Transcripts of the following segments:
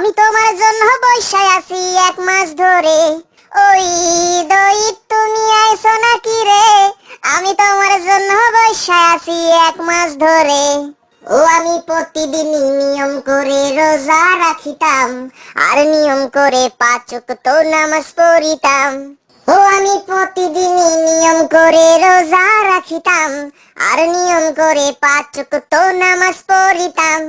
আমি তোমার জন্য বইসায় আছি 1 মাস ধরে। ওই দই তুমি আইছো নাকি রে? আমি তোমার জন্য বইসায় আছি 1 মাস ধরে। ও আমি প্রতিদিনই নিয়ম করে রোজা রাখিতাম, আর নিয়ম করে 5 ওয়াক্ত নামাজ পড়িতাম। ও আমি প্রতিদিনই নিয়ম করে রোজা রাখিতাম, আর নিয়ম করে 5 ওয়াক্ত নামাজ পড়িতাম।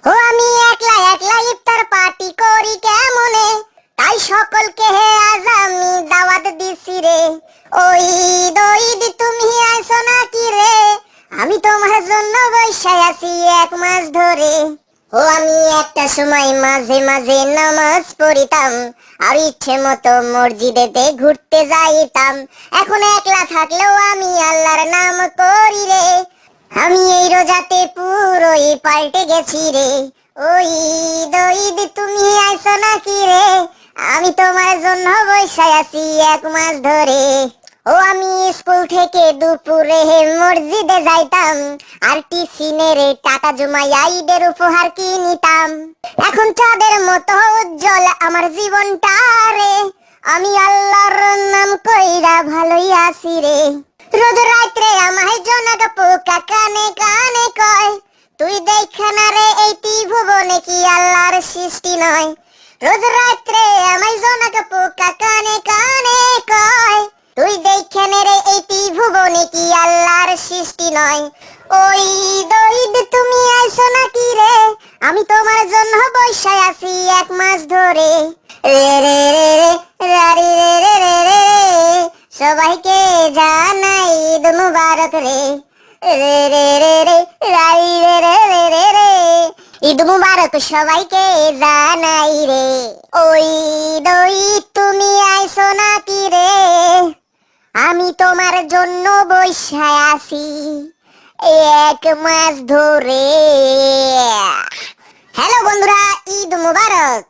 ও আমি একলা একলা ইফতার পার্টি করি কেমনে, তাই সকলকে হে আজ আমি দাওয়াত দিছি রে। ওই দই তুমি আইছো নাকি রে? আমি তোমার জন্য বইসায় আছি 1 মাস ধরে। ও আমি একটা সময় মাঝে মাঝে নামাজ পড়িতাম, আর ইচ্ছে মতো মসজিদেতে ঘুরতে যাইতাম। এখন একলা থাকলেও আমি আল্লাহর নাম করি রে। আমি এই রোজাতে পুরোই পাল্টে গেছি রে। ওই দই তুমি আইছো নাকি রে? আমি তোমার জন্য বইসায় আছি 1 মাস ধরে। ও আমি স্কুল থেকে দুপুরে মসজিদে যাইতাম, আর টিফিনের টাকা জমাইয়া ঈদের উপহার কিনিতাম। এখন চাঁদের মতো উজ্জ্বল আমার জীবনটা রে। আমি আল্লাহর নাম কইরা ভালোই আছি রে। রোজ রাত্রে আমায় জোনাক পোকা কানে কানে কয়, তুই দেখা না রে এই ত্রিভুবনে কি আল্লাহর সৃষ্টি নয়। রোজ রাত্রে আমায় জোনাক পোকা কানে কানে কয়, তুই দেখা না রে এই ত্রিভুবনে কি আল্লাহর সৃষ্টি নয়। ওই দই তুমি আইছো নাকি রে? আমি তোমার জন্য বইসায় আছি 1 মাস ধরে। রে রে রে রে রারি রে রে রে রে, সবাইকে জানাই ঈদ মুবারক রে। রে রে রে রে রারি রে রে রে রে রে, ঈদ মুবারক সবাইকে জানাই রে। ওই দই তুমি আইছো নাকি রে? আমি তোমার জন্য বইসায় আছি 1 মাস ধরে। হ্যালো বন্ধুরা, ঈদ মুবারক।